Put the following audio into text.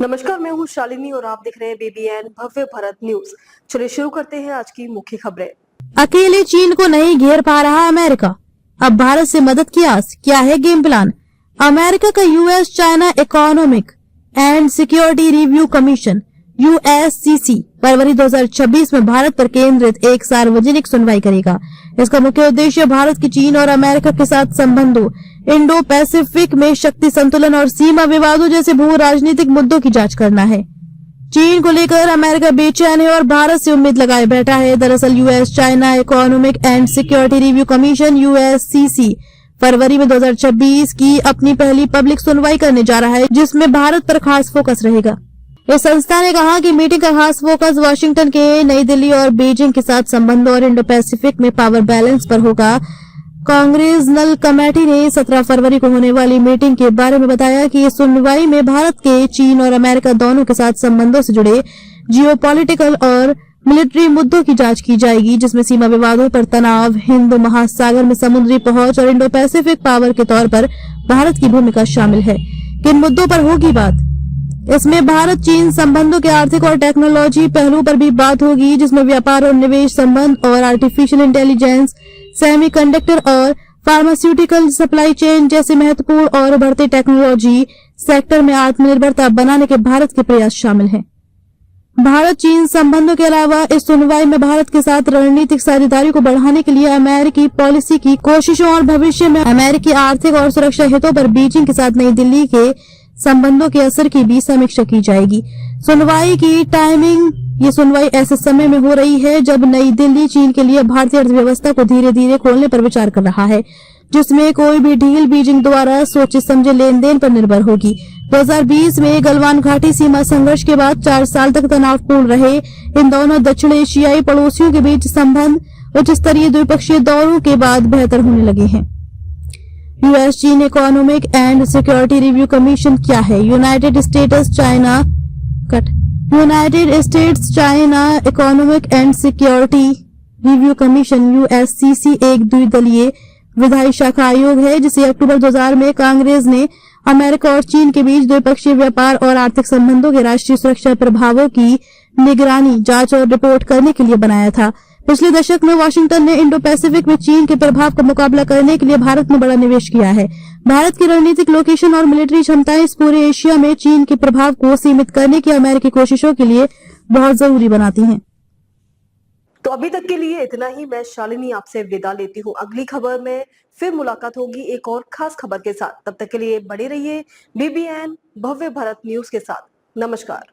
नमस्कार, मैं हूँ शालिनी और आप देख रहे हैं BBN भव्य भारत न्यूज। चलिए शुरू करते हैं आज की मुख्य खबरें। अकेले चीन को नहीं घेर पा रहा अमेरिका, अब भारत से मदद की आस, क्या है गेम प्लान? अमेरिका का US China economic and security review commission USCC फरवरी 2026 में भारत पर केंद्रित एक सार्वजनिक सुनवाई करेगा। इसका मुख्य उद्देश्य भारत की चीन और अमेरिका के साथ संबंधों, इंडो पैसिफिक में शक्ति संतुलन और सीमा विवादों जैसे भू राजनीतिक मुद्दों की जांच करना है। चीन को लेकर अमेरिका बेचैन है और भारत से उम्मीद लगाए बैठा है। दरअसल US China economic and security review commission USCC फरवरी में 2026 की अपनी पहली पब्लिक सुनवाई करने जा रहा है, जिसमें भारत पर खास फोकस रहेगा। इस संस्था ने कहा कि मीटिंग का खास फोकस वाशिंगटन के, नई दिल्ली और बीजिंग के साथ संबंधों और इंडो पैसिफिक में पावर बैलेंस पर होगा। कांग्रेसनल कमेटी ने 17 फरवरी को होने वाली मीटिंग के बारे में बताया कि इस सुनवाई में भारत के, चीन और अमेरिका दोनों के साथ संबंधों से जुड़े जियोपॉलिटिकल और मिलिट्री मुद्दों की जांच की जाएगी, जिसमें सीमा विवादों पर तनाव, हिंद महासागर में समुद्री पहुंच और इंडो पैसिफिक पावर के तौर पर भारत की भूमिका शामिल है। किन मुद्दों पर होगी बात? इसमें भारत चीन संबंधों के आर्थिक और टेक्नोलॉजी पहलू पर भी बात होगी, जिसमें व्यापार और निवेश संबंध और आर्टिफिशियल इंटेलिजेंस, सेमीकंडक्टर और फार्मास्यूटिकल सप्लाई चेन जैसे महत्वपूर्ण और बढ़ते टेक्नोलॉजी सेक्टर में आत्मनिर्भरता बनाने के भारत के प्रयास शामिल हैं। भारत चीन संबंधों के अलावा इस सुनवाई में भारत के साथ रणनीतिक साझेदारी को बढ़ाने के लिए अमेरिकी पॉलिसी की कोशिशों और भविष्य में अमेरिकी आर्थिक और सुरक्षा हितों पर बीजिंग के साथ नई दिल्ली के संबंधों के असर की भी समीक्षा की जाएगी। सुनवाई की टाइमिंग, ये सुनवाई ऐसे समय में हो रही है जब नई दिल्ली चीन के लिए भारतीय अर्थव्यवस्था को धीरे धीरे खोलने पर विचार कर रहा है, जिसमें कोई भी डील बीजिंग द्वारा सोचे समझे लेन देन पर निर्भर होगी। 2020 में गलवान घाटी सीमा संघर्ष के बाद 4 साल तक तनावपूर्ण रहे इन दोनों दक्षिण एशियाई पड़ोसियों के बीच संबंध उच्च स्तरीय द्विपक्षीय दौरों के बाद बेहतर होने लगे हैं। यूएस चीन economic and security review commission क्या है? United states China economic and security review commission USCC एक द्विदलीय विधायी शाखा आयोग है, जिसे अक्टूबर 2000 में कांग्रेस ने अमेरिका और चीन के बीच द्विपक्षीय व्यापार और आर्थिक संबंधों के राष्ट्रीय सुरक्षा प्रभावों की निगरानी, जांच और रिपोर्ट करने के लिए बनाया था। पिछले दशक में वाशिंगटन ने इंडो पैसिफिक में चीन के प्रभाव का मुकाबला करने के लिए भारत में बड़ा निवेश किया है। भारत की रणनीतिक लोकेशन और मिलिट्री क्षमताएं इस पूरे एशिया में चीन के प्रभाव को सीमित करने की अमेरिकी कोशिशों के लिए बहुत जरूरी बनाती हैं। तो अभी तक के लिए इतना ही। मैं शालिनी आपसे विदा लेती हूँ। अगली खबर में फिर मुलाकात होगी एक और खास खबर के साथ। तब तक के लिए बने रहिए BBN भव्य भारत न्यूज के साथ। नमस्कार।